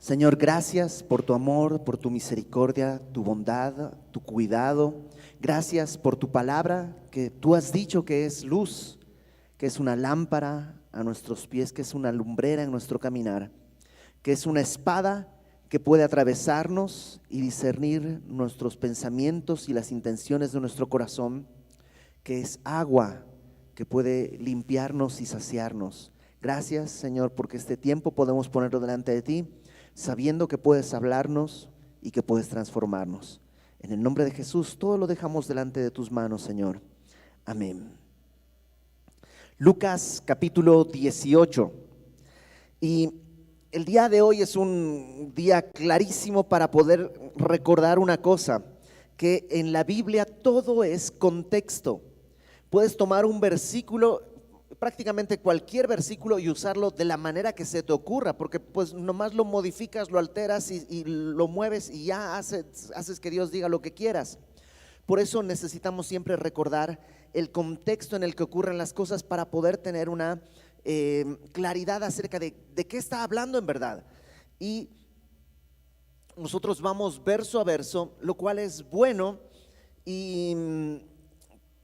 Señor, gracias por tu amor, por tu misericordia, tu bondad, tu cuidado. Gracias por tu palabra que tú has dicho que es luz, que es una lámpara a nuestros pies, que es una lumbrera en nuestro caminar, que es una espada que puede atravesarnos y discernir nuestros pensamientos y las intenciones de nuestro corazón, que es agua que puede limpiarnos y saciarnos. Gracias, Señor, porque este tiempo podemos ponerlo delante de ti, sabiendo que puedes hablarnos y que puedes transformarnos. En el nombre de Jesús, todo lo dejamos delante de tus manos, Señor. Amén. Lucas capítulo 18. Y el día de hoy es un día clarísimo para poder recordar una cosa, que en la Biblia todo es contexto. Puedes tomar un versículo, prácticamente cualquier versículo, y usarlo de la manera que se te ocurra, porque pues nomás lo modificas, lo alteras y lo mueves y ya haces que Dios diga lo que quieras. Por eso necesitamos siempre recordar el contexto en el que ocurren las cosas para poder tener una claridad acerca de qué está hablando en verdad. Y nosotros vamos verso a verso, lo cual es bueno,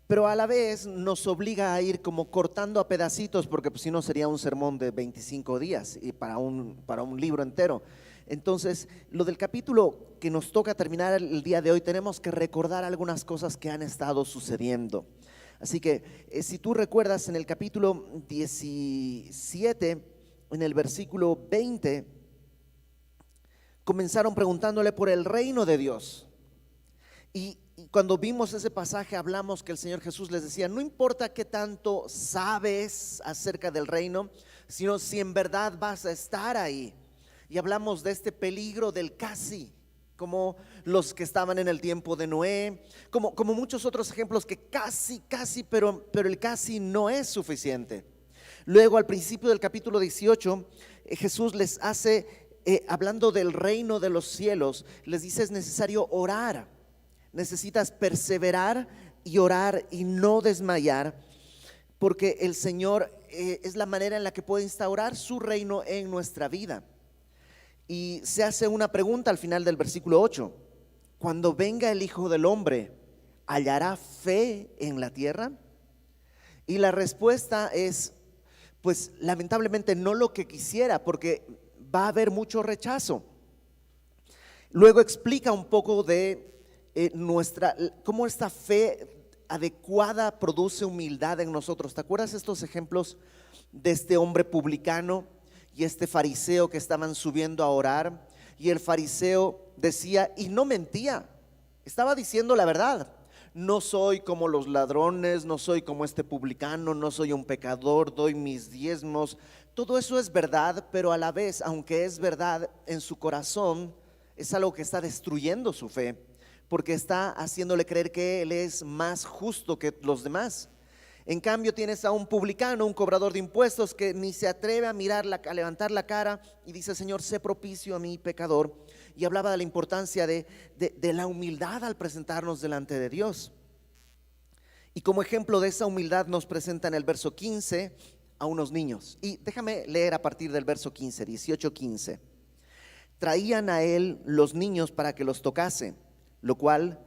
pero a la vez nos obliga a ir como cortando a pedacitos, porque pues, si no sería un sermón de 25 días y para un libro entero. Entonces, lo del capítulo que nos toca terminar el día de hoy, tenemos que recordar algunas cosas que han estado sucediendo. Así que si tú recuerdas, en el capítulo 17, en el versículo 20, comenzaron preguntándole por el reino de Dios. Y cuando vimos ese pasaje hablamos que el Señor Jesús les decía: no importa qué tanto sabes acerca del reino, sino si en verdad vas a estar ahí. Y hablamos de este peligro del casi, como los que estaban en el tiempo de Noé, como muchos otros ejemplos que casi, pero el casi no es suficiente. Luego al principio del capítulo 18, Jesús les hace, hablando del reino de los cielos, les dice: es necesario orar. Necesitas perseverar y orar y no desmayar, porque el Señor es la manera en la que puede instaurar su reino en nuestra vida. Y se hace una pregunta al final del versículo 8: cuando venga el Hijo del Hombre, ¿hallará fe en la tierra? Y la respuesta es, pues lamentablemente no lo que quisiera, porque va a haber mucho rechazo. Luego explica un poco de cómo esta fe adecuada produce humildad en nosotros. ¿Te acuerdas estos ejemplos de este hombre publicano y este fariseo que estaban subiendo a orar? Y el fariseo decía, y no mentía, estaba diciendo la verdad: no soy como los ladrones, no soy como este publicano, no soy un pecador, doy mis diezmos. Todo eso es verdad, pero a la vez, aunque es verdad, en su corazón es algo que está destruyendo su fe, porque está haciéndole creer que él es más justo que los demás. En cambio tienes a un publicano, un cobrador de impuestos, que ni se atreve a a levantar la cara y dice: Señor, sé propicio a mi pecador. Y hablaba de la importancia de la humildad al presentarnos delante de Dios. Y como ejemplo de esa humildad nos presenta en el verso 15 a unos niños. Y déjame leer a partir del verso 15, 18-15. Traían a él los niños para que los tocase, lo cual,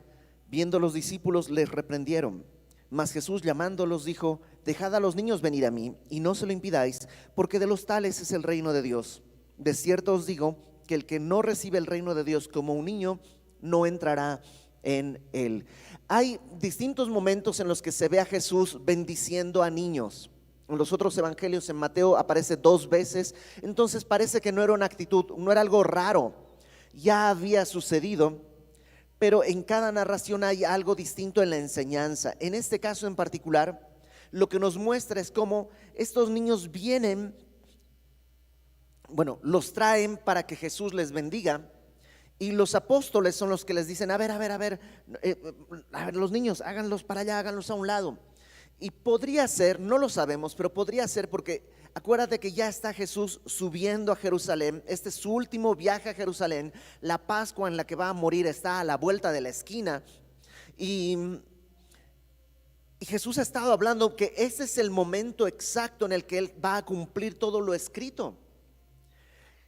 viendo los discípulos, les reprendieron. Mas Jesús, llamándolos, dijo: dejad a los niños venir a mí, y no se lo impidáis, porque de los tales es el reino de Dios. De cierto os digo que el que no recibe el reino de Dios como un niño, no entrará en él. Hay distintos momentos en los que se ve a Jesús bendiciendo a niños. En los otros evangelios, en Mateo aparece 2 veces. Entonces parece que no era una actitud, no era algo raro, ya había sucedido. Pero en cada narración hay algo distinto en la enseñanza. En este caso en particular, lo que nos muestra es cómo estos niños vienen, los traen para que Jesús les bendiga. Y los apóstoles son los que les dicen: a ver, los niños, háganlos para allá, háganlos a un lado. Y podría ser, no lo sabemos, pero podría ser porque acuérdate que ya está Jesús subiendo a Jerusalén. Este es su último viaje a Jerusalén. La Pascua en la que va a morir está a la vuelta de la esquina. Y Jesús ha estado hablando que ese es el momento exacto en el que Él va a cumplir todo lo escrito.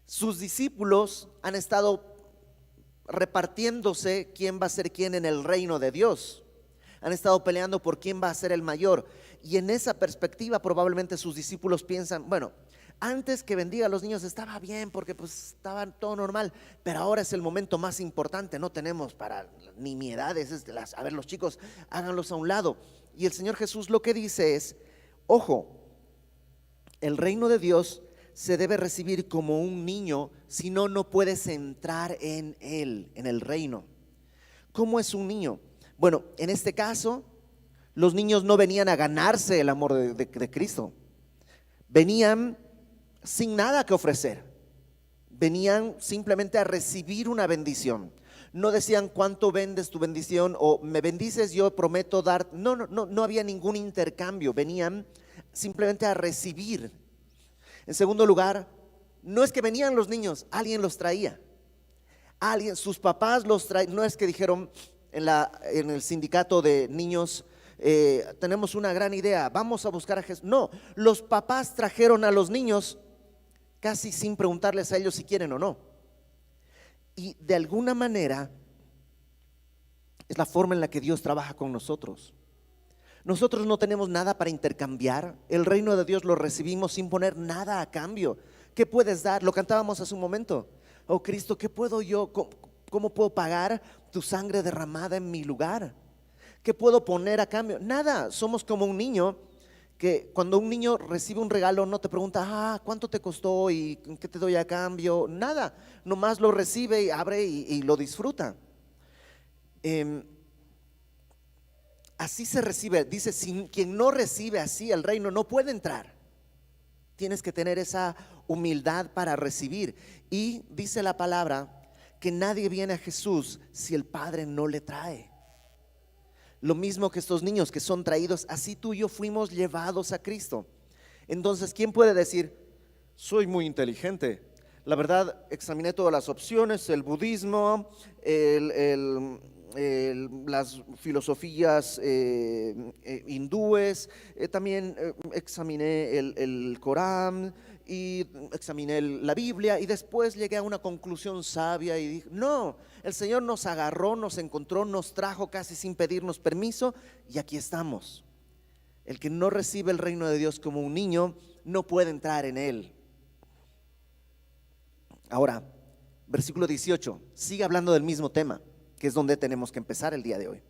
sus discípulos han estado repartiéndose quién va a ser quién en el reino de Dios. Han estado peleando por quién va a ser el mayor. Y en esa perspectiva probablemente sus discípulos piensan, bueno, antes que bendiga a los niños estaba bien porque pues estaba todo normal, pero ahora es el momento más importante, no tenemos para nimiedades, a ver, los chicos, háganlos a un lado. Y el Señor Jesús lo que dice es, ojo, el reino de Dios se debe recibir como un niño, si no, no puedes entrar en él, en el reino. ¿Cómo es un niño? Bueno, en este caso, los niños no venían a ganarse el amor de Cristo, venían sin nada que ofrecer, venían simplemente a recibir una bendición. No decían cuánto vendes tu bendición o me bendices, yo prometo dar. No había ningún intercambio, venían simplemente a recibir. En segundo lugar, no es que venían los niños, alguien los traía. Alguien, sus papás los traían. No es que dijeron en el sindicato de niños, tenemos una gran idea, vamos a buscar a Jesús. No, los papás trajeron a los niños casi sin preguntarles a ellos si quieren o no. Y de alguna manera es la forma en la que Dios trabaja con nosotros. Nosotros no tenemos nada para intercambiar. El reino de Dios lo recibimos sin poner nada a cambio. ¿Qué puedes dar? Lo cantábamos hace un momento. Oh Cristo, ¿qué puedo yo? ¿Cómo puedo pagar tu sangre derramada en mi lugar? ¿Qué puedo poner a cambio? Nada. Somos como un niño que cuando un niño recibe un regalo no te pregunta, ¿cuánto te costó y qué te doy a cambio? Nada. Nomás lo recibe y abre y lo disfruta. Así se recibe, dice, quien no recibe así el reino no puede entrar. Tienes que tener esa humildad para recibir. Y dice la palabra que nadie viene a Jesús si el Padre no le trae. Lo mismo que estos niños que son traídos, así tú y yo fuimos llevados a Cristo. Entonces, ¿quién puede decir, soy muy inteligente? La verdad, examiné todas las opciones, el budismo, las filosofías hindúes, también examiné el Corán y examiné la Biblia y después llegué a una conclusión sabia y dije, no, el Señor nos agarró, nos encontró, nos trajo casi sin pedirnos permiso y aquí estamos. El que no recibe el reino de Dios como un niño no puede entrar en él. Ahora, versículo 18, sigue hablando del mismo tema, que es donde tenemos que empezar el día de hoy.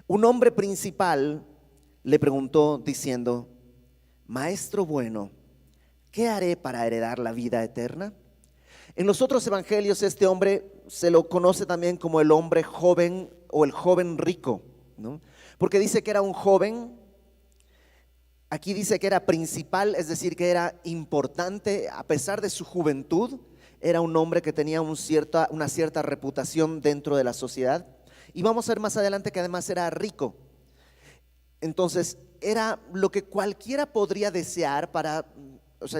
Un hombre principal le preguntó diciendo, Maestro bueno, ¿qué haré para heredar la vida eterna? En los otros evangelios este hombre se lo conoce también como el hombre joven o el joven rico, ¿no? Porque dice que era un joven. Aquí dice que era principal, es decir, que era importante a pesar de su juventud. Era un hombre que tenía una cierta reputación dentro de la sociedad. Y vamos a ver más adelante que además era rico. Entonces era lo que cualquiera podría desear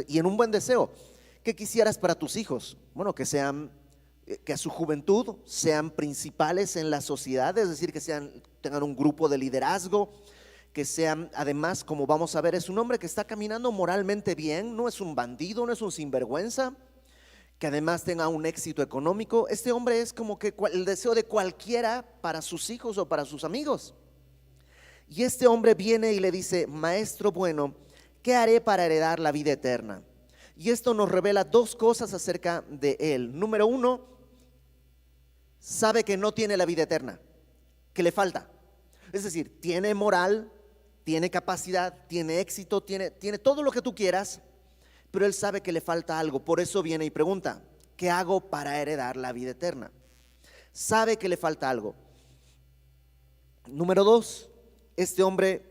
y en un buen deseo. ¿Qué quisieras para tus hijos? Bueno, que a su juventud sean principales en la sociedad, es decir, que tengan un grupo de liderazgo, que sean, además, como vamos a ver, es un hombre que está caminando moralmente bien, no es un bandido, no es un sinvergüenza, que además tenga un éxito económico. Este hombre es como que el deseo de cualquiera para sus hijos o para sus amigos. Y este hombre viene y le dice, Maestro bueno, ¿qué haré para heredar la vida eterna? Y esto nos revela dos cosas acerca de él. Número uno, sabe que no tiene la vida eterna, que le falta. Es decir, tiene moral, tiene capacidad, tiene éxito, tiene todo lo que tú quieras, pero él sabe que le falta algo. Por eso viene y pregunta, ¿qué hago para heredar la vida eterna? Sabe que le falta algo. Número dos, este hombre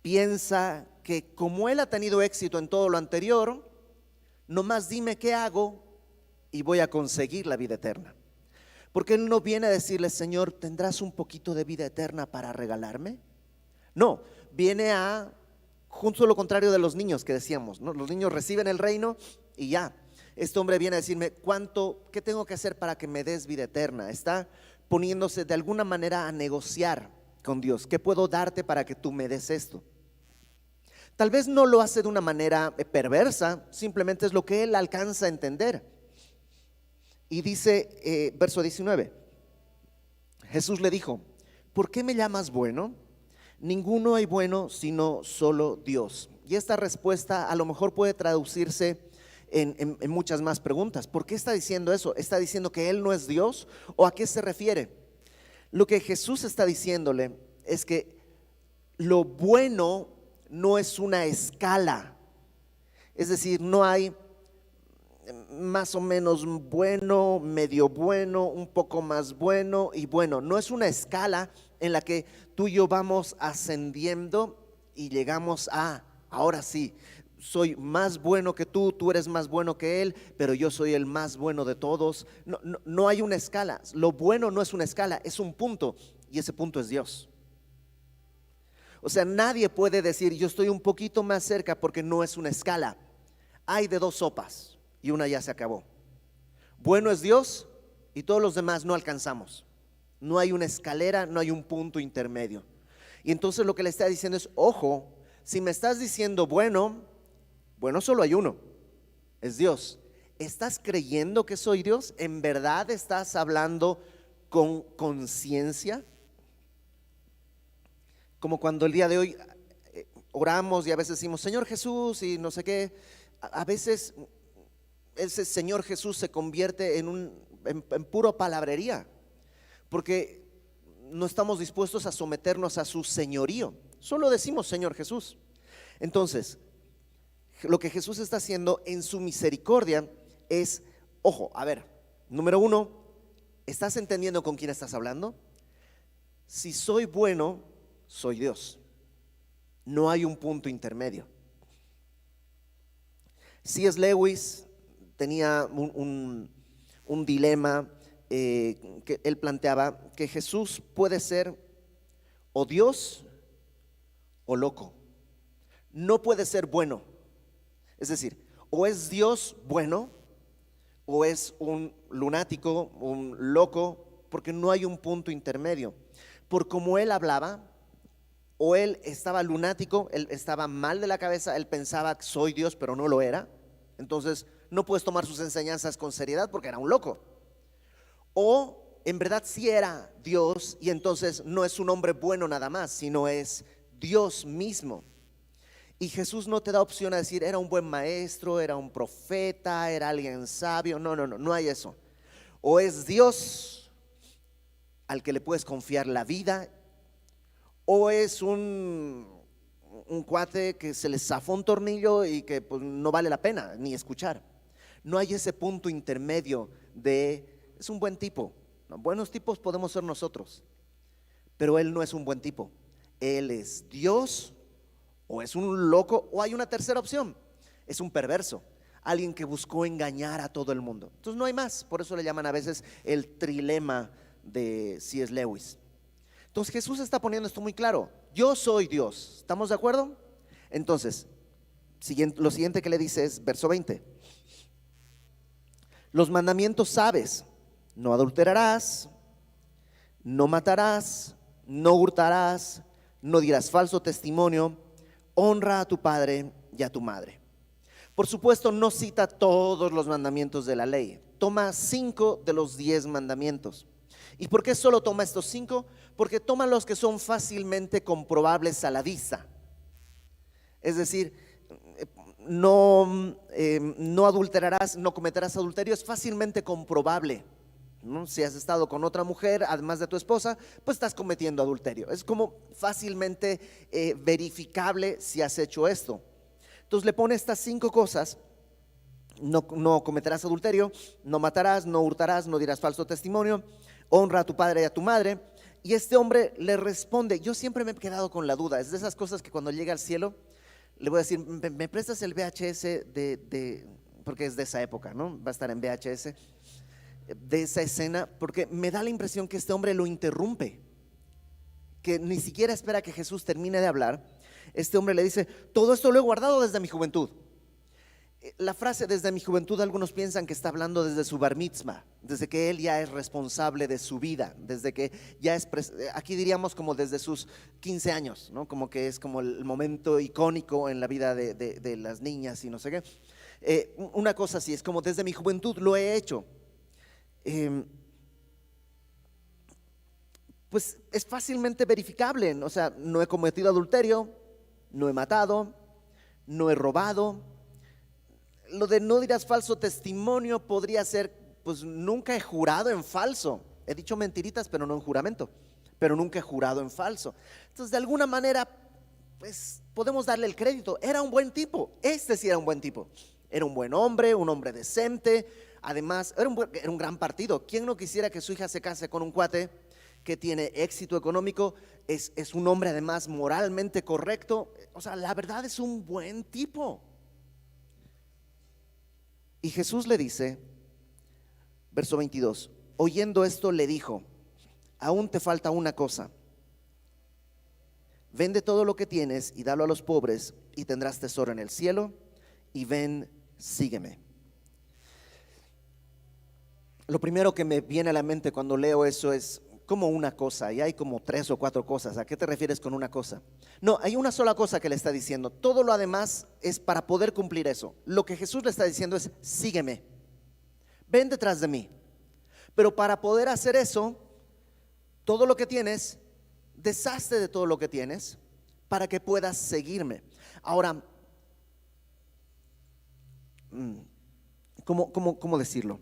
piensa que como él ha tenido éxito en todo lo anterior, nomás dime qué hago y voy a conseguir la vida eterna. Porque él no viene a decirle, Señor, ¿tendrás un poquito de vida eterna para regalarme? No, viene justo lo contrario de los niños que decíamos, ¿no? Los niños reciben el reino y ya. Este hombre viene a decirme, ¿qué tengo que hacer para que me des vida eterna? Está poniéndose de alguna manera a negociar con Dios. ¿Qué puedo darte para que tú me des esto? Tal vez no lo hace de una manera perversa, simplemente es lo que él alcanza a entender. Y dice, verso 19, Jesús le dijo: ¿por qué me llamas bueno? Ninguno hay bueno sino solo Dios. Y esta respuesta a lo mejor puede traducirse en muchas más preguntas. ¿Por qué está diciendo eso? ¿Está diciendo que Él no es Dios? ¿O a qué se refiere? Lo que Jesús está diciéndole es que lo bueno no es una escala. Es decir, no hay más o menos bueno, medio bueno, un poco más bueno y bueno. No es una escala en la que tú y yo vamos ascendiendo y llegamos a, ahora sí, soy más bueno que tú eres más bueno que él, pero yo soy el más bueno de todos. No hay una escala. Lo bueno no es una escala, es un punto, y ese punto es Dios. O sea, nadie puede decir yo estoy un poquito más cerca, porque no es una escala. Hay de dos sopas y una ya se acabó. Bueno es Dios y todos los demás no alcanzamos. No hay una escalera, no hay un punto intermedio. Y entonces lo que le está diciendo es: ojo, si me estás diciendo bueno, solo hay uno, es Dios. ¿Estás creyendo que soy Dios? ¿En verdad estás hablando con conciencia? Como cuando el día de hoy oramos y a veces decimos Señor Jesús y no sé qué. A veces ese Señor Jesús se convierte en puro palabrería, porque no estamos dispuestos a someternos a su señorío. Solo decimos Señor Jesús. Entonces, lo que Jesús está haciendo en su misericordia es, ojo, a ver, número uno, ¿estás entendiendo con quién estás hablando? Si soy bueno, soy Dios. No hay un punto intermedio. C.S. Lewis tenía un dilema que él planteaba, que Jesús puede ser o Dios o loco. No puede ser bueno. Es decir, o es Dios bueno o es un lunático, un loco, porque no hay un punto intermedio. Por como él hablaba, o él estaba lunático, él estaba mal de la cabeza, él pensaba que soy Dios pero no lo era. Entonces no puedes tomar sus enseñanzas con seriedad porque era un loco. O en verdad sí era Dios y entonces no es un hombre bueno nada más, sino es Dios mismo. Y Jesús no te da opción a decir era un buen maestro, era un profeta, era alguien sabio. No hay eso. O es Dios al que le puedes confiar la vida, o es un cuate que se le zafó un tornillo y que pues no vale la pena ni escuchar. No hay ese punto intermedio de es un buen tipo. No, buenos tipos podemos ser nosotros, pero él no es un buen tipo. Él es Dios, o es un loco, o hay una tercera opción, es un perverso, alguien que buscó engañar a todo el mundo. Entonces no hay más. Por eso le llaman a veces el trilema de C.S. Lewis. Entonces Jesús está poniendo esto muy claro: yo soy Dios. ¿Estamos de acuerdo? Entonces lo siguiente que le dice es verso 20: los mandamientos sabes: no adulterarás, no matarás, no hurtarás, no dirás falso testimonio, honra a tu padre y a tu madre. Por supuesto no cita todos los mandamientos de la ley, toma 5 de los 10 mandamientos. ¿Y por qué solo toma estos 5? Porque toma los que son fácilmente comprobables a la vista. Es decir, no adulterarás, no cometerás adulterio, es fácilmente comprobable, ¿no? Si has estado con otra mujer además de tu esposa, pues estás cometiendo adulterio. Es como fácilmente verificable si has hecho esto. Entonces le pone estas 5 cosas: no cometerás adulterio, no matarás, no hurtarás, no dirás falso testimonio, honra a tu padre y a tu madre. Y este hombre le responde, yo siempre me he quedado con la duda, es de esas cosas que cuando llega al cielo le voy a decir, ¿me prestas el VHS porque es de esa época, ¿no? Va a estar en VHS, de esa escena, porque me da la impresión que este hombre lo interrumpe, que ni siquiera espera que Jesús termine de hablar. Este hombre le dice, todo esto lo he guardado desde mi juventud. La frase desde mi juventud, algunos piensan que está hablando desde su bar mitzvah, desde que él ya es responsable de su vida, desde que ya es, aquí diríamos como desde sus 15 años, ¿no? Como que es como el momento icónico en la vida de las niñas y no sé qué. Una cosa así, es como desde mi juventud lo he hecho. eh, pues es fácilmente verificable. O sea, no he cometido adulterio, no he matado, no he robado. Lo de no dirás falso testimonio podría ser, pues nunca he jurado en falso. He dicho mentiritas, pero no en juramento, pero nunca he jurado en falso. Entonces, de alguna manera, pues podemos darle el crédito. Era un buen tipo, este sí era un buen tipo. Era un buen hombre, un hombre decente. Además, era un gran partido. ¿Quién no quisiera que su hija se case con un cuate que tiene éxito económico? Es un hombre además moralmente correcto. O sea, la verdad es un buen tipo. Y Jesús le dice, verso 22, oyendo esto le dijo, aún te falta una cosa. Vende todo lo que tienes y dalo a los pobres y tendrás tesoro en el cielo, y ven, sígueme. Lo primero que me viene a la mente cuando leo eso es como una cosa, y hay como 3 o 4 cosas. ¿A qué te refieres con una cosa? No, hay una sola cosa que le está diciendo. Todo lo demás es para poder cumplir eso. Lo que Jesús le está diciendo es, sígueme, ven detrás de mí. Pero para poder hacer eso, todo lo que tienes, deshazte de todo lo que tienes para que puedas seguirme. Ahora, ¿cómo decirlo?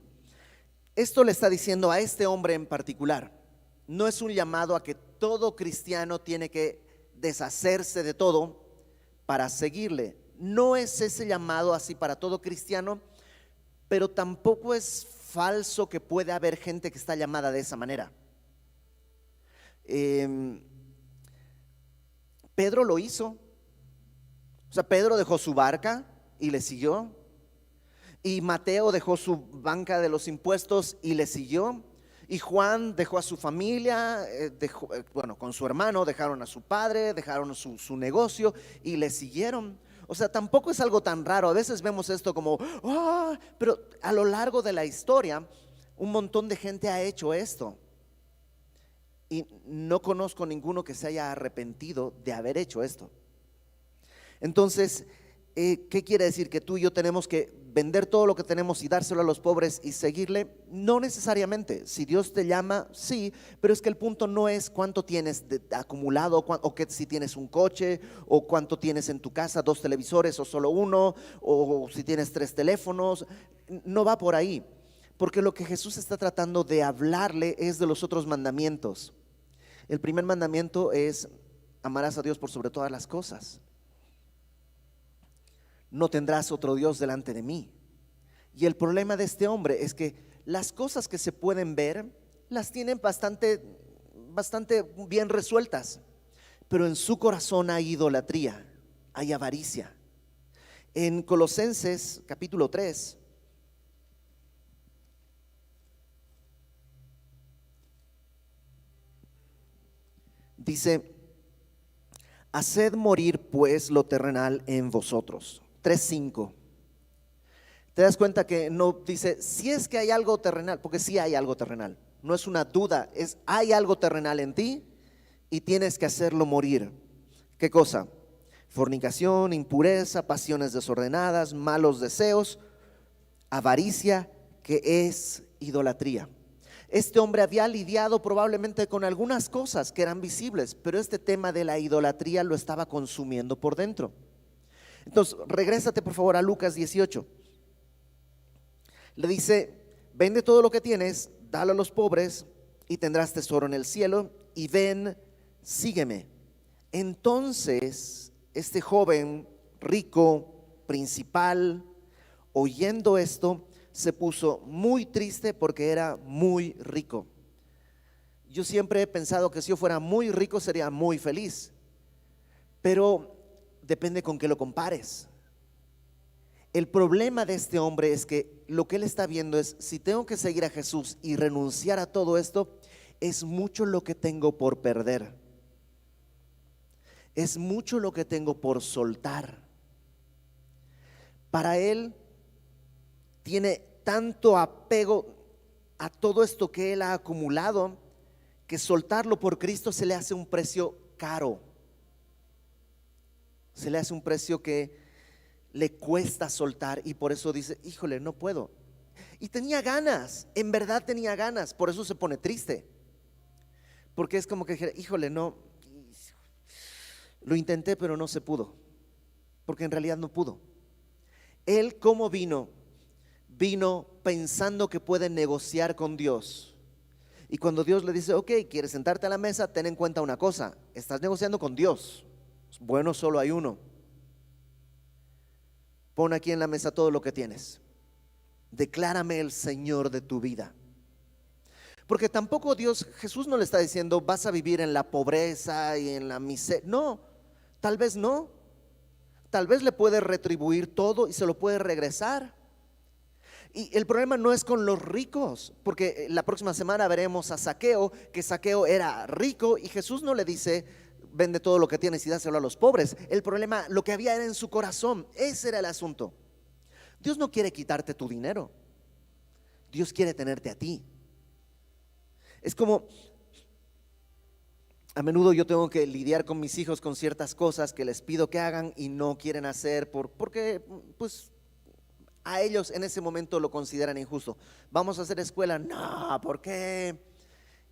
Esto le está diciendo a este hombre en particular. No es un llamado a que todo cristiano tiene que deshacerse de todo para seguirle. No es ese llamado así para todo cristiano, pero tampoco es falso que puede haber gente que está llamada de esa manera. Pedro lo hizo. O sea, Pedro dejó su barca y le siguió. Y Mateo dejó su banca de los impuestos y le siguió. Y Juan dejó a su familia, con su hermano, dejaron a su padre, dejaron su negocio y le siguieron. O sea, tampoco es algo tan raro. A veces vemos esto como, pero a lo largo de la historia, un montón de gente ha hecho esto. Y no conozco ninguno que se haya arrepentido de haber hecho esto. Entonces, ¿qué quiere decir? ¿Que tú y yo tenemos que vender todo lo que tenemos y dárselo a los pobres y seguirle? No necesariamente. Si Dios te llama, sí, pero es que el punto no es cuánto tienes acumulado, o que si tienes un coche, o cuánto tienes en tu casa, 2 televisores o solo uno, o si tienes 3 teléfonos. No va por ahí, porque lo que Jesús está tratando de hablarle es de los otros mandamientos. El primer mandamiento es: amarás a Dios por sobre todas las cosas. No tendrás otro Dios delante de mí. Y el problema de este hombre es que las cosas que se pueden ver las tienen bastante bien resueltas, pero en su corazón hay idolatría, hay avaricia. En Colosenses capítulo 3 dice: haced morir pues lo terrenal en vosotros. 3:5. Te das cuenta que no dice si es que hay algo terrenal, porque sí hay algo terrenal. No es una duda, es hay algo terrenal en ti y tienes que hacerlo morir. ¿Qué cosa? Fornicación, impureza, pasiones desordenadas, malos deseos, avaricia, que es idolatría. Este hombre había lidiado probablemente con algunas cosas que eran visibles, pero este tema de la idolatría lo estaba consumiendo por dentro. Entonces, regrésate por favor a Lucas 18. Le dice: vende todo lo que tienes, dalo a los pobres y tendrás tesoro en el cielo, y ven, sígueme. Entonces, este joven rico, principal, oyendo esto, se puso muy triste porque era muy rico. Yo siempre he pensado que si yo fuera muy rico sería muy feliz, pero depende con qué lo compares. El problema de este hombre es que lo que él está viendo es: si tengo que seguir a Jesús y renunciar a todo esto, es mucho lo que tengo por perder, es mucho lo que tengo por soltar. Para él tiene tanto apego a todo esto que él ha acumulado, que soltarlo por Cristo se le hace un precio caro. Se le hace un precio que le cuesta soltar, y por eso dice: híjole, no puedo. Y tenía ganas, en verdad tenía ganas, por eso se pone triste. Porque es como que dijera, híjole, no, lo intenté pero no se pudo, porque en realidad no pudo. Él, ¿cómo vino? Vino pensando que puede negociar con Dios. Y cuando Dios le dice, ok, ¿quieres sentarte a la mesa? Ten en cuenta una cosa, estás negociando con Dios. Bueno, solo hay uno. Pon aquí en la mesa todo lo que tienes. Declárame el Señor de tu vida. Porque tampoco Jesús no le está diciendo vas a vivir en la pobreza y en la miseria. No, tal vez no. Tal vez le puede retribuir todo y se lo puede regresar. Y el problema no es con los ricos, porque la próxima semana veremos a Zaqueo, que Zaqueo era rico y Jesús no le dice vende todo lo que tienes y dáselo a los pobres. El problema, lo que había era en su corazón. Ese era el asunto. Dios no quiere quitarte tu dinero, Dios quiere tenerte a ti. Es como, a menudo yo tengo que lidiar con mis hijos con ciertas cosas que les pido que hagan y no quieren hacer porque pues a ellos en ese momento lo consideran injusto. Vamos a hacer escuela, no, ¿por qué?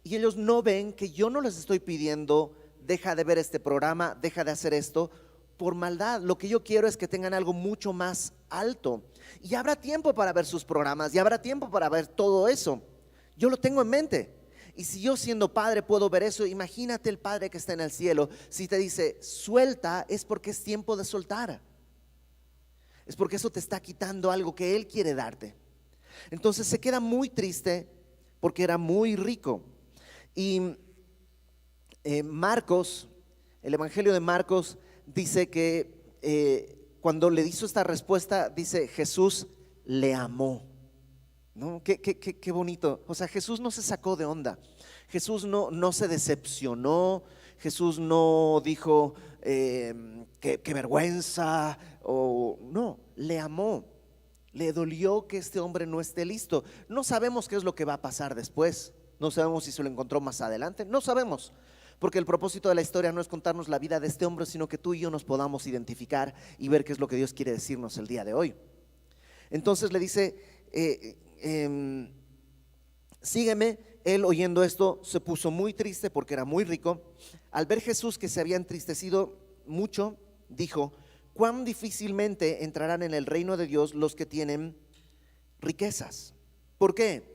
Y ellos no ven que yo no les estoy pidiendo deja de ver este programa, deja de hacer esto por maldad. Lo que yo quiero es que tengan algo mucho más alto. Y habrá tiempo para ver sus programas y habrá tiempo para ver todo eso. Yo lo tengo en mente. Y si yo siendo padre puedo ver eso, imagínate el Padre que está en el cielo. Si te dice suelta, es porque es tiempo de soltar. Es porque eso te está quitando algo que Él quiere darte. Entonces se queda muy triste porque era muy rico. Y Marcos, el Evangelio de Marcos dice que cuando le hizo esta respuesta, dice Jesús le amó. ¿No? Qué bonito. O sea, Jesús no se sacó de onda. Jesús no se decepcionó. Jesús no dijo qué vergüenza. O no, le amó. Le dolió que este hombre no esté listo. No sabemos qué es lo que va a pasar después. No sabemos si se lo encontró más adelante. No sabemos. Porque el propósito de la historia no es contarnos la vida de este hombre, sino que tú y yo nos podamos identificar y ver qué es lo que Dios quiere decirnos el día de hoy. Entonces le dice sígueme. Él, oyendo esto, se puso muy triste porque era muy rico. Al ver Jesús que se había entristecido mucho, dijo: cuán difícilmente entrarán en el reino de Dios los que tienen riquezas. ¿Por qué?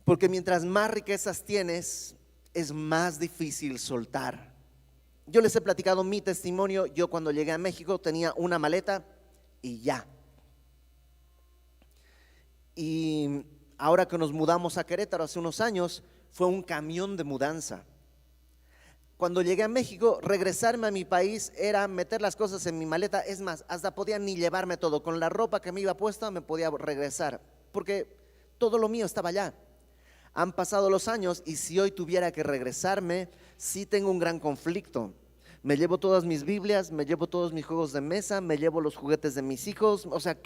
Porque mientras más riquezas tienes, es más difícil soltar. Yo les he platicado mi testimonio. Yo cuando llegué a México tenía una maleta y ya. Y ahora que nos mudamos a Querétaro hace unos años, fue un camión de mudanza. Cuando llegué a México, regresarme a mi país era meter las cosas en mi maleta. Es más, hasta podía ni llevarme todo. Con la ropa que me iba puesta me podía regresar, porque todo lo mío estaba allá. Han pasado los años y si hoy tuviera que regresarme, sí tengo un gran conflicto. Me llevo todas mis Biblias, me llevo todos mis juegos de mesa, me llevo los juguetes de mis hijos. O sea,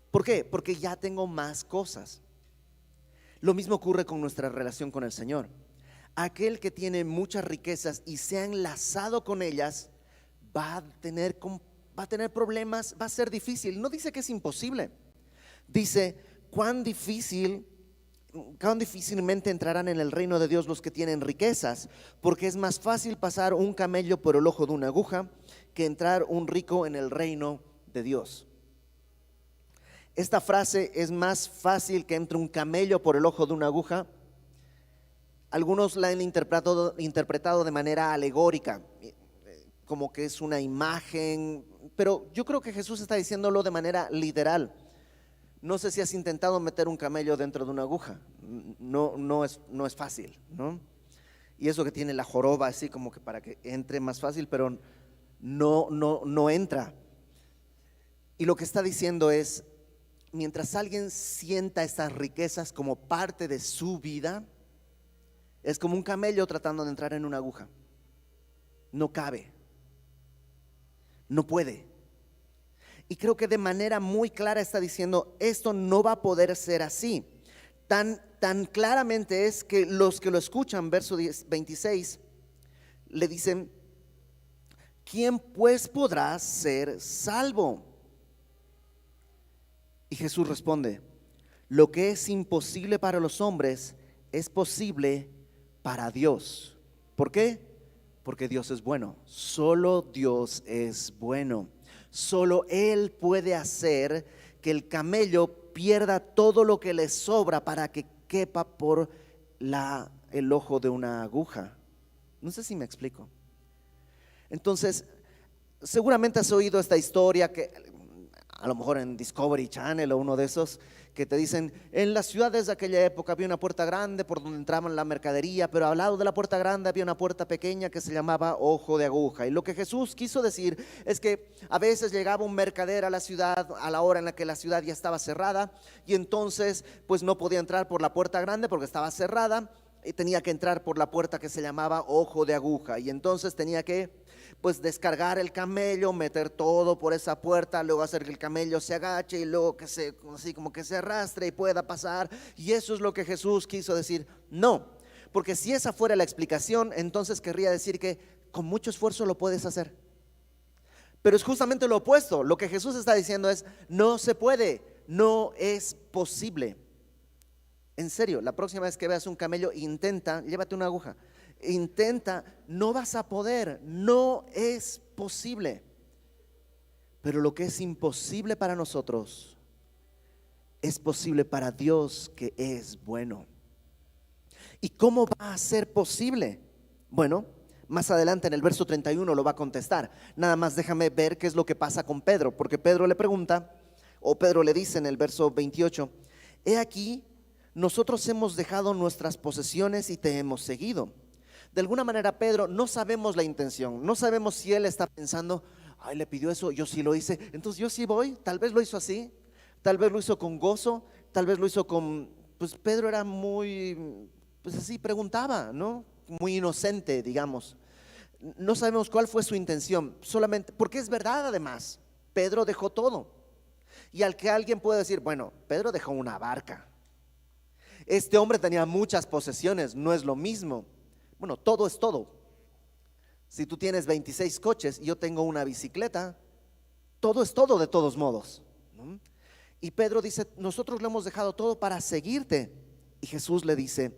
¿por qué? Porque ya tengo más cosas. Lo mismo ocurre con nuestra relación con el Señor. Aquel que tiene muchas riquezas y se ha enlazado con ellas va a tener problemas, va a ser difícil. No dice que es imposible. Dice cuán difícilmente entrarán en el reino de Dios los que tienen riquezas, porque es más fácil pasar un camello por el ojo de una aguja que entrar un rico en el reino de Dios. Esta frase, es más fácil que entre un camello por el ojo de una aguja, algunos la han interpretado de manera alegórica, como que es una imagen, pero yo creo que Jesús está diciéndolo de manera literal. No sé si has intentado meter un camello dentro de una aguja. No es fácil, ¿no? Y eso que tiene la joroba así como que para que entre más fácil, pero no entra. Y lo que está diciendo es, mientras alguien sienta estas riquezas como parte de su vida, es como un camello tratando de entrar en una aguja. No cabe, no puede. Y creo que de manera muy clara está diciendo, esto no va a poder ser así. Tan claramente es que los que lo escuchan, verso 26, le dicen: ¿quién pues podrá ser salvo? Y Jesús responde: lo que es imposible para los hombres es posible para Dios. ¿Por qué? Porque Dios es bueno. Solo Dios es bueno. Solo Él puede hacer que el camello pierda todo lo que le sobra para que quepa por el ojo de una aguja. No sé si me explico. Entonces, seguramente has oído esta historia que a lo mejor en Discovery Channel o uno de esos, que te dicen: en las ciudades de aquella época había una puerta grande por donde entraban la mercadería, pero al lado de la puerta grande había una puerta pequeña que se llamaba ojo de aguja. Y lo que Jesús quiso decir es que a veces llegaba un mercader a la ciudad a la hora en la que la ciudad ya estaba cerrada, y entonces pues no podía entrar por la puerta grande porque estaba cerrada, y tenía que entrar por la puerta que se llamaba ojo de aguja. Y entonces tenía que pues descargar el camello, meter todo por esa puerta, luego hacer que el camello se agache y luego que se, así como que se arrastre y pueda pasar. Y eso es lo que Jesús quiso decir. No, porque si esa fuera la explicación, entonces querría decir que con mucho esfuerzo lo puedes hacer. Pero es justamente lo opuesto. Lo que Jesús está diciendo es: no se puede, no es posible. En serio, la próxima vez que veas un camello, intenta, llévate una aguja. Intenta, no vas a poder, no es posible. Pero lo que es imposible para nosotros es posible para Dios, que es bueno. ¿Y cómo va a ser posible? Bueno, más adelante en el verso 31 lo va a contestar. Nada más déjame ver qué es lo que pasa con Pedro, porque Pedro le pregunta, o Pedro le dice en el verso 28: he aquí, nosotros hemos dejado nuestras posesiones y te hemos seguido. De alguna manera Pedro, no sabemos la intención, no sabemos si él está pensando: ay, le pidió eso, yo sí lo hice, entonces yo sí voy. Tal vez lo hizo así, tal vez lo hizo con gozo, tal vez lo hizo con, pues Pedro era muy, pues así preguntaba, ¿no? Muy inocente, digamos. No sabemos cuál fue su intención, solamente, porque es verdad además, Pedro dejó todo. Y al que alguien puede decir: bueno, Pedro dejó una barca. Este hombre tenía muchas posesiones, no es lo mismo. Bueno, todo es todo. Si tú tienes 26 coches y yo tengo una bicicleta, todo es todo de todos modos, ¿no? Y Pedro dice: nosotros lo hemos dejado todo para seguirte. Y Jesús le dice: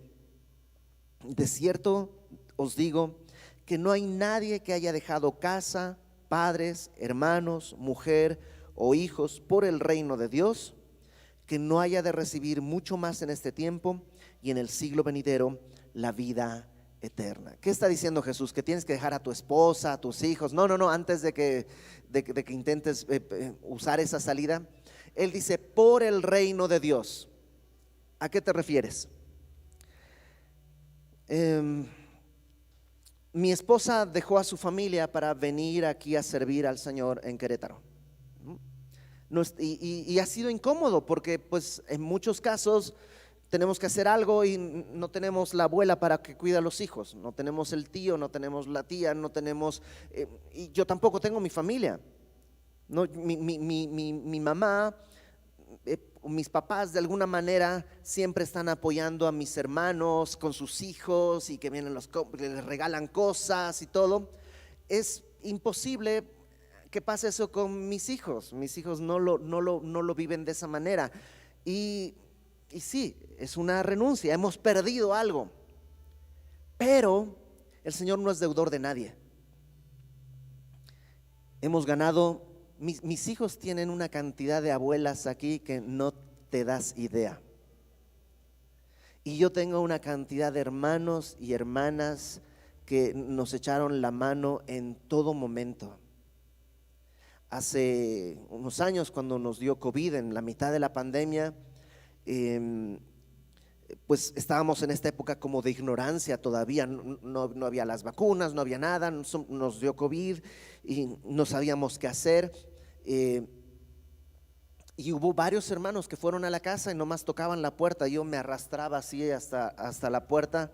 de cierto os digo que no hay nadie que haya dejado casa, padres, hermanos, mujer o hijos por el reino de Dios, que no haya de recibir mucho más en este tiempo y en el siglo venidero la vida eterna. ¿Qué está diciendo Jesús? ¿Que tienes que dejar a tu esposa, a tus hijos? No, antes de que intentes usar esa salida, Él dice: por el reino de Dios. ¿A qué te refieres? Mi esposa dejó a su familia para venir aquí a servir al Señor en Querétaro. Y ha sido incómodo porque pues en muchos casos tenemos que hacer algo y no tenemos la abuela para que cuide a los hijos, no tenemos el tío, no tenemos la tía, no tenemos, y yo tampoco tengo mi familia, no, mi mamá, mis papás de alguna manera siempre están apoyando a mis hermanos con sus hijos y que vienen les regalan cosas y todo. Es imposible que pase eso con mis hijos no lo viven de esa manera. Y sí, es una renuncia, hemos perdido algo, pero el Señor no es deudor de nadie. Hemos ganado, mis hijos tienen una cantidad de abuelas aquí que no te das idea. Y yo tengo una cantidad de hermanos y hermanas que nos echaron la mano en todo momento. Hace unos años, cuando nos dio COVID en la mitad de la pandemia, pues estábamos en esta época como de ignorancia todavía, no había las vacunas, no había nada, nos dio COVID y no sabíamos qué hacer, y hubo varios hermanos que fueron a la casa y nomás tocaban la puerta. Yo me arrastraba así hasta la puerta,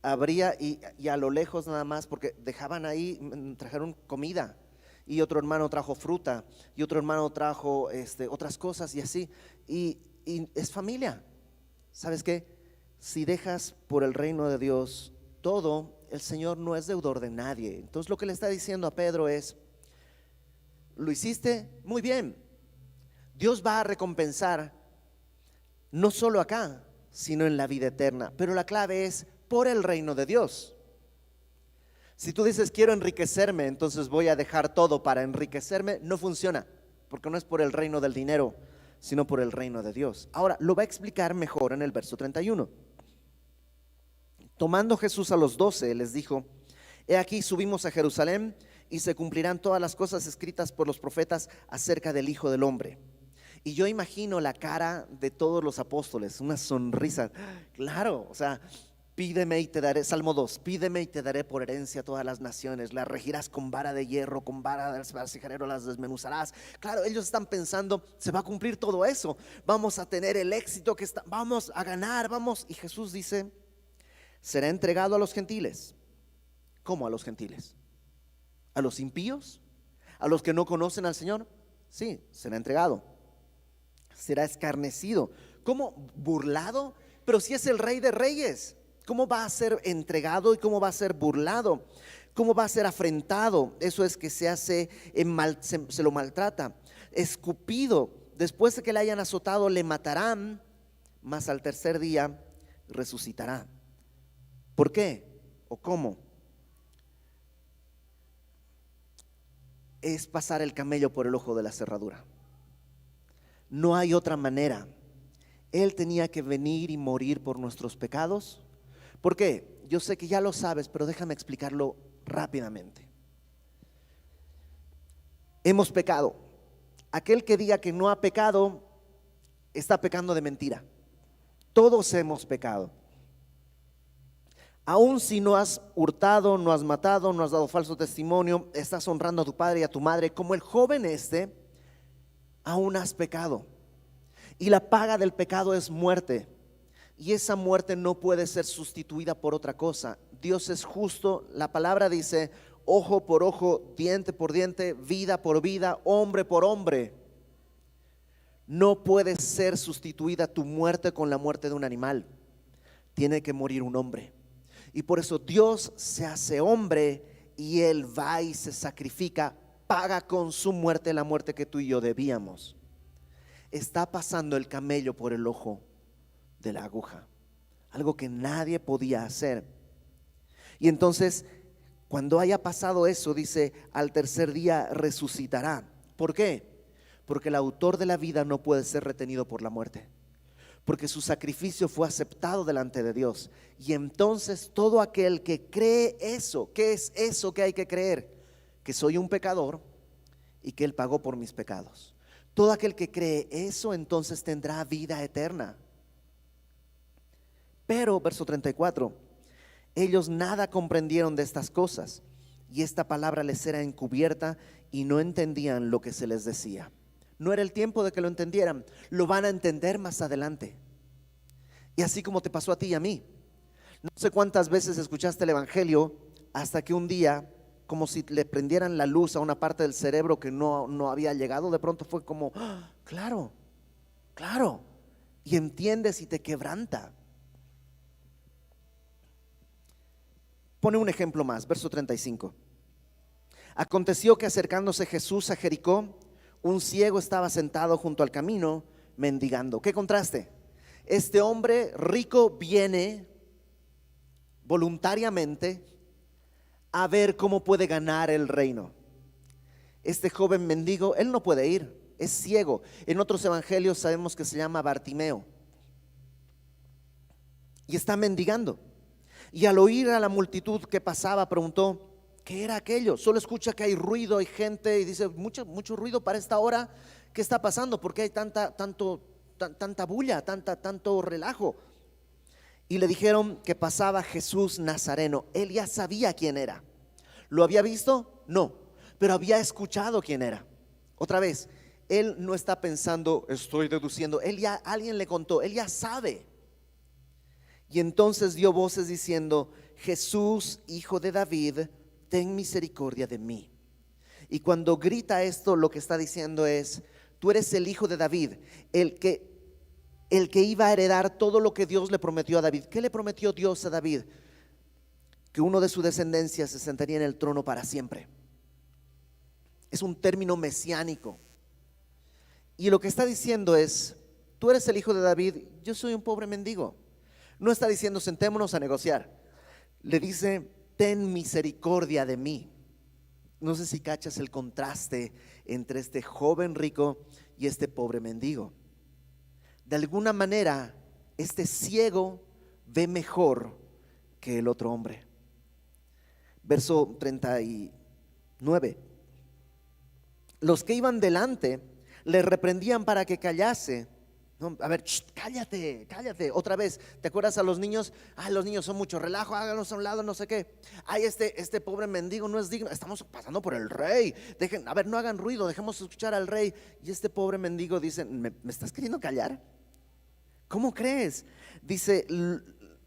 abría y a lo lejos nada más, porque dejaban ahí, trajeron comida, y otro hermano trajo fruta, y otro hermano trajo otras cosas y así, y es familia. ¿Sabes qué? Si dejas por el reino de Dios todo, el Señor no es deudor de nadie. Entonces lo que le está diciendo a Pedro es: lo hiciste muy bien, Dios va a recompensar no solo acá, sino en la vida eterna. Pero la clave es por el reino de Dios. Si tú dices quiero enriquecerme, entonces voy a dejar todo para enriquecerme, no funciona, porque no es por el reino del dinero, sino por el reino de Dios. Ahora lo va a explicar mejor en el verso 31. Tomando Jesús a los 12, les dijo: he aquí, subimos a Jerusalén, y se cumplirán todas las cosas escritas por los profetas acerca del Hijo del Hombre. Y yo imagino la cara de todos los apóstoles, una sonrisa. Claro, o sea, pídeme y te daré, Salmo 2, pídeme y te daré por herencia todas las naciones, las regirás con vara de hierro, con vara de vasijero las desmenuzarás. Claro, ellos están pensando, se va a cumplir todo eso, vamos a tener el éxito que está, vamos a ganar, vamos. Y Jesús dice: será entregado a los gentiles. ¿Cómo a los gentiles? ¿A los impíos? ¿A los que no conocen al Señor? Sí, será entregado. Será escarnecido. ¿Cómo? ¿Burlado? Pero si es el Rey de Reyes, ¿cómo va a ser entregado y cómo va a ser burlado? ¿Cómo va a ser afrentado? Eso es que se lo maltrata. Escupido. Después de que le hayan azotado, le matarán, mas al tercer día resucitará. ¿Por qué? ¿O cómo? Es pasar el camello por el ojo de la cerradura. No hay otra manera. Él tenía que venir y morir por nuestros pecados. ¿Por qué? Yo sé que ya lo sabes, pero déjame explicarlo rápidamente. Hemos pecado. Aquel que diga que no ha pecado está pecando de mentira. Todos hemos pecado. Aun si no has hurtado, no has matado, no has dado falso testimonio, estás honrando a tu padre y a tu madre, como el joven aún has pecado. Y la paga del pecado es muerte. Y esa muerte no puede ser sustituida por otra cosa. Dios es justo. La palabra dice: ojo por ojo, diente por diente, vida por vida, hombre por hombre. No puede ser sustituida tu muerte con la muerte de un animal. Tiene que morir un hombre. Y por eso Dios se hace hombre y Él va y se sacrifica, paga con su muerte la muerte que tú y yo debíamos. Está pasando el camello por el ojo de la aguja, algo que nadie podía hacer. Y entonces, cuando haya pasado eso, dice: al tercer día resucitará. ¿Por qué? Porque el autor de la vida no puede ser retenido por la muerte, porque su sacrificio fue aceptado delante de Dios. Y entonces todo aquel que cree eso, ¿qué es eso que hay que creer? Que soy un pecador y que Él pagó por mis pecados. Todo aquel que cree eso, entonces tendrá vida eterna. Pero, verso 34, ellos nada comprendieron de estas cosas, y esta palabra les era encubierta, y no entendían lo que se les decía. No era el tiempo de que lo entendieran. Lo van a entender más adelante. Y así como te pasó a ti y a mí. No sé cuántas veces escuchaste el evangelio hasta que un día, como si le prendieran la luz a una parte del cerebro que no había llegado, de pronto fue como: ¡ah! Claro, claro. Y entiendes y te quebranta. Pone un ejemplo más, verso 35. Aconteció que, acercándose Jesús a Jericó, un ciego estaba sentado junto al camino mendigando. ¿Qué contraste? Este hombre rico viene voluntariamente a ver cómo puede ganar el reino. Este joven mendigo, él no puede ir, es ciego. En otros evangelios sabemos que se llama Bartimeo. Y está mendigando. Y al oír a la multitud que pasaba, preguntó: ¿qué era aquello? Solo escucha que hay ruido, hay gente, y dice: mucho ruido para esta hora. ¿Qué está pasando? ¿Por qué hay tanta bulla, tanto relajo? Y le dijeron que pasaba Jesús Nazareno. Él ya sabía quién era. ¿Lo había visto? No, pero había escuchado quién era. Otra vez, él no está pensando, estoy deduciendo. Alguien le contó, él ya sabe. Y entonces dio voces diciendo: Jesús, hijo de David, ten misericordia de mí. Y cuando grita esto, lo que está diciendo es: tú eres el hijo de David, el que iba a heredar todo lo que Dios le prometió a David. ¿Qué le prometió Dios a David? Que uno de su descendencia se sentaría en el trono para siempre. Es un término mesiánico. Y lo que está diciendo es, tú eres el hijo de David, yo soy un pobre mendigo. No está diciendo sentémonos a negociar. Le dice, ten misericordia de mí. No sé si cachas el contraste entre este joven rico y este pobre mendigo. De alguna manera, este ciego ve mejor que el otro hombre. Verso 39. Los que iban delante le reprendían para que callase. No, a ver, cállate, cállate. Otra vez, ¿te acuerdas a los niños? Los niños son mucho relajo, háganos a un lado, no sé qué. Este pobre mendigo no es digno. Estamos pasando por el rey. Dejen, a ver, no hagan ruido, dejemos escuchar al rey. Y este pobre mendigo dice, ¿me estás queriendo callar? ¿Cómo crees? Dice,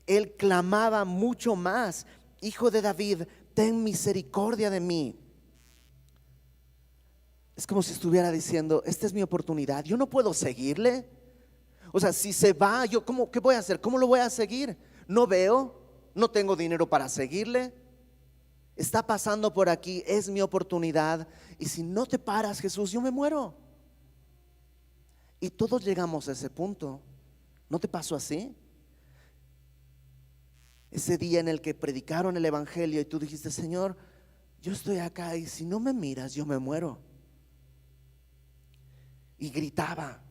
él clamaba mucho más, Hijo de David, ten misericordia de mí. Es como si estuviera diciendo, esta es mi oportunidad, yo no puedo seguirle. O sea, si se va, ¿qué voy a hacer? ¿Cómo lo voy a seguir? No veo, no tengo dinero para seguirle. Está pasando por aquí, es mi oportunidad. Y si no te paras, Jesús, yo me muero. Y todos llegamos a ese punto. ¿No te pasó así? Ese día en el que predicaron el evangelio y tú dijiste, Señor, yo estoy acá y si no me miras, yo me muero. Y gritaba.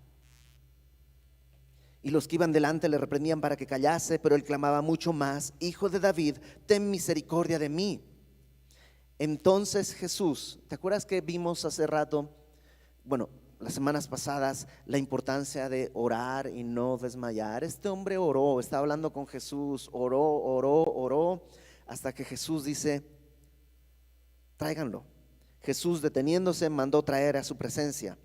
Y los que iban delante le reprendían para que callase, pero él clamaba mucho más, Hijo de David, ten misericordia de mí. Entonces Jesús, ¿te acuerdas que vimos hace rato, bueno, las semanas pasadas, la importancia de orar y no desmayar? Este hombre oró, estaba hablando con Jesús, oró, hasta que Jesús dice, tráiganlo. Jesús, deteniéndose, mandó traer a su presencia.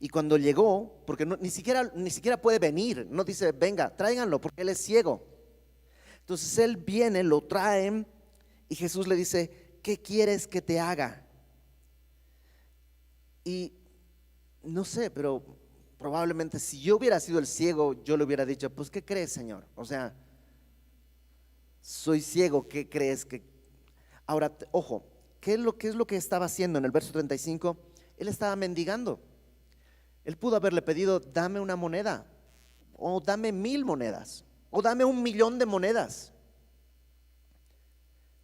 Y cuando llegó, porque ni siquiera puede venir, no dice, venga, tráiganlo, porque él es ciego. Entonces él viene, lo traen, y Jesús le dice, ¿qué quieres que te haga? Y no sé, pero probablemente si yo hubiera sido el ciego, yo le hubiera dicho, pues ¿qué crees, Señor? O sea, soy ciego, ¿qué crees que? Ahora, ojo, ¿qué es lo que estaba haciendo en el verso 35? Él estaba mendigando. Él pudo haberle pedido, dame una moneda, o dame 1000 monedas, o dame 1,000,000 de monedas.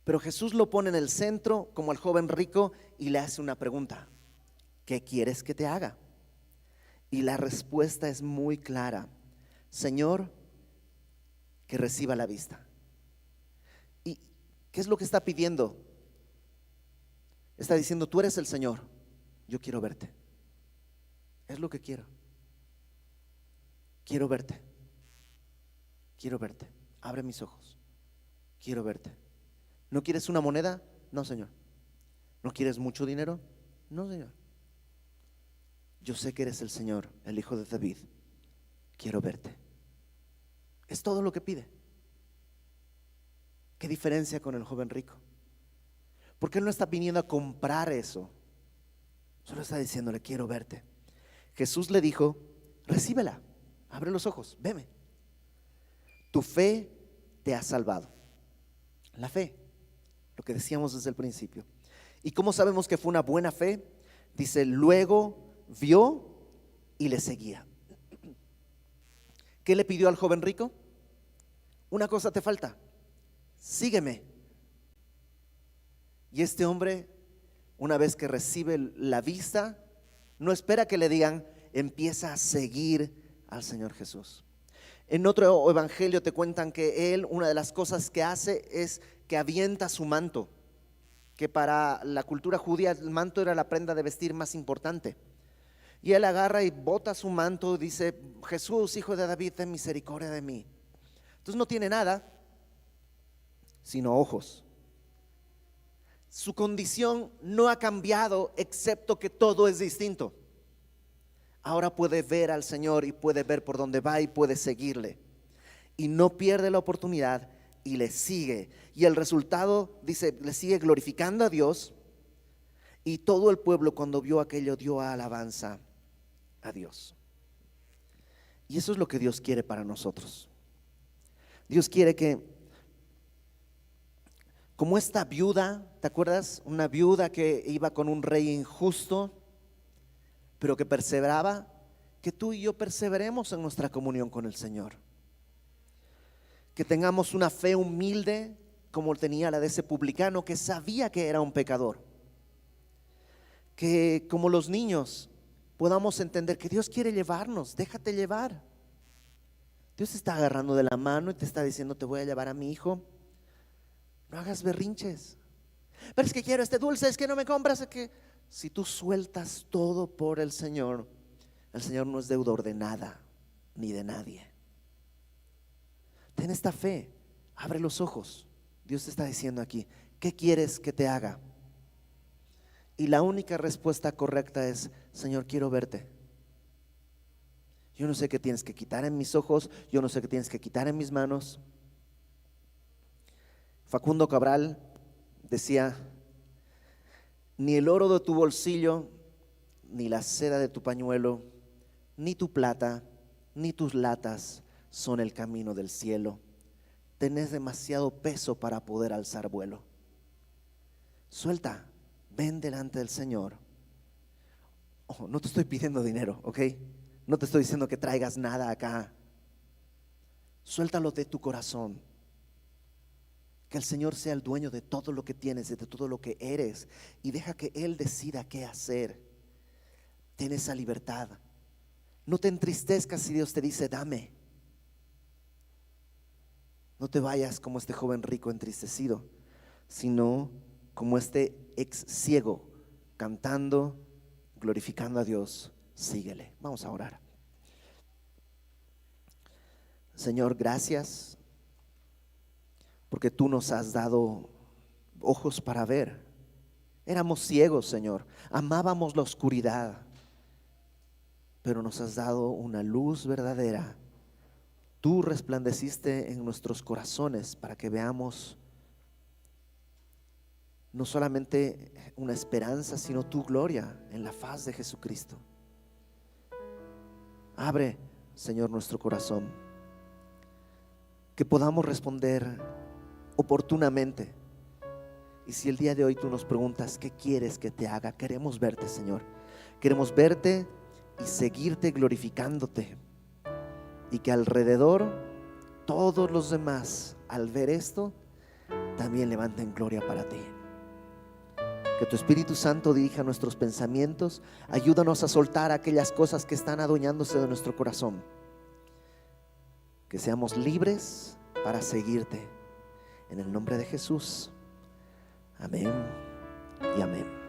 Pero Jesús lo pone en el centro como al joven rico y le hace una pregunta, ¿qué quieres que te haga? Y la respuesta es muy clara, Señor, que reciba la vista. ¿Y qué es lo que está pidiendo? Está diciendo, tú eres el Señor, yo quiero verte. Es lo que quiero. Quiero verte. Quiero verte. Abre mis ojos. Quiero verte. ¿No quieres una moneda? No, Señor. ¿No quieres mucho dinero? No, Señor. Yo sé que eres el Señor, el Hijo de David. Quiero verte. Es todo lo que pide. ¿Qué diferencia con el joven rico? Porque él no está viniendo a comprar eso. Solo está diciéndole, quiero verte. Jesús le dijo, recíbela, abre los ojos, veme. Tu fe te ha salvado. La fe, lo que decíamos desde el principio. ¿Y cómo sabemos que fue una buena fe? Dice, luego vio y le seguía. ¿Qué le pidió al joven rico? Una cosa te falta, sígueme. Y este hombre, una vez que recibe la vista, no espera que le digan, empieza a seguir al Señor Jesús. En otro evangelio te cuentan que él, una de las cosas que hace es que avienta su manto, que para la cultura judía el manto era la prenda de vestir más importante. Y él agarra y bota su manto y dice, Jesús, Hijo de David, ten misericordia de mí. Entonces no tiene nada, sino ojos. Su condición no ha cambiado, excepto que todo es distinto. Ahora puede ver al Señor y puede ver por dónde va y puede seguirle. Y no pierde la oportunidad y le sigue. Y el resultado, dice, le sigue glorificando a Dios. Y todo el pueblo, cuando vio aquello, dio alabanza a Dios. Y eso es lo que Dios quiere para nosotros. Dios quiere que, como esta viuda, ¿te acuerdas? Una viuda que iba con un rey injusto, pero que perseveraba que tú y yo perseveremos en nuestra comunión con el Señor, que tengamos una fe humilde como tenía la de ese publicano que sabía que era un pecador, que como los niños podamos entender que Dios quiere llevarnos. Déjate llevar. Dios te está agarrando de la mano y te está diciendo: te voy a llevar a mi hijo. No hagas berrinches. Pero es que quiero este dulce, es que no me compras, es que... Si tú sueltas todo por el Señor no es deudor de nada ni de nadie. Ten esta fe, abre los ojos. Dios te está diciendo aquí: ¿qué quieres que te haga? Y la única respuesta correcta es: Señor, quiero verte. Yo no sé qué tienes que quitar en mis ojos, yo no sé qué tienes que quitar en mis manos. Facundo Cabral decía: ni el oro de tu bolsillo, ni la seda de tu pañuelo, ni tu plata, ni tus latas son el camino del cielo. Tenés demasiado peso para poder alzar vuelo. Suelta, ven delante del Señor. Ojo, no te estoy pidiendo dinero, ¿ok? No te estoy diciendo que traigas nada acá. Suéltalo de tu corazón. Que el Señor sea el dueño de todo lo que tienes, de todo lo que eres, y deja que Él decida qué hacer. Ten esa libertad. No te entristezcas si Dios te dice: dame. No te vayas como este joven rico entristecido, sino como este ex ciego, cantando, glorificando a Dios. Síguele. Vamos a orar. Señor, gracias porque tú nos has dado ojos para ver. Éramos ciegos, Señor, amábamos la oscuridad, pero nos has dado una luz verdadera. Tú resplandeciste en nuestros corazones para que veamos no solamente una esperanza, sino tu gloria en la faz de Jesucristo. Abre, Señor, nuestro corazón, que podamos responder oportunamente. Y si el día de hoy tú nos preguntas: ¿qué quieres que te haga? Queremos verte, Señor. Queremos verte y seguirte glorificándote, y que alrededor todos los demás, al ver esto, también levanten gloria para ti. Que tu Espíritu Santo dirija nuestros pensamientos. Ayúdanos a soltar aquellas cosas que están adueñándose de nuestro corazón. Que seamos libres para seguirte. En el nombre de Jesús. Amén y amén.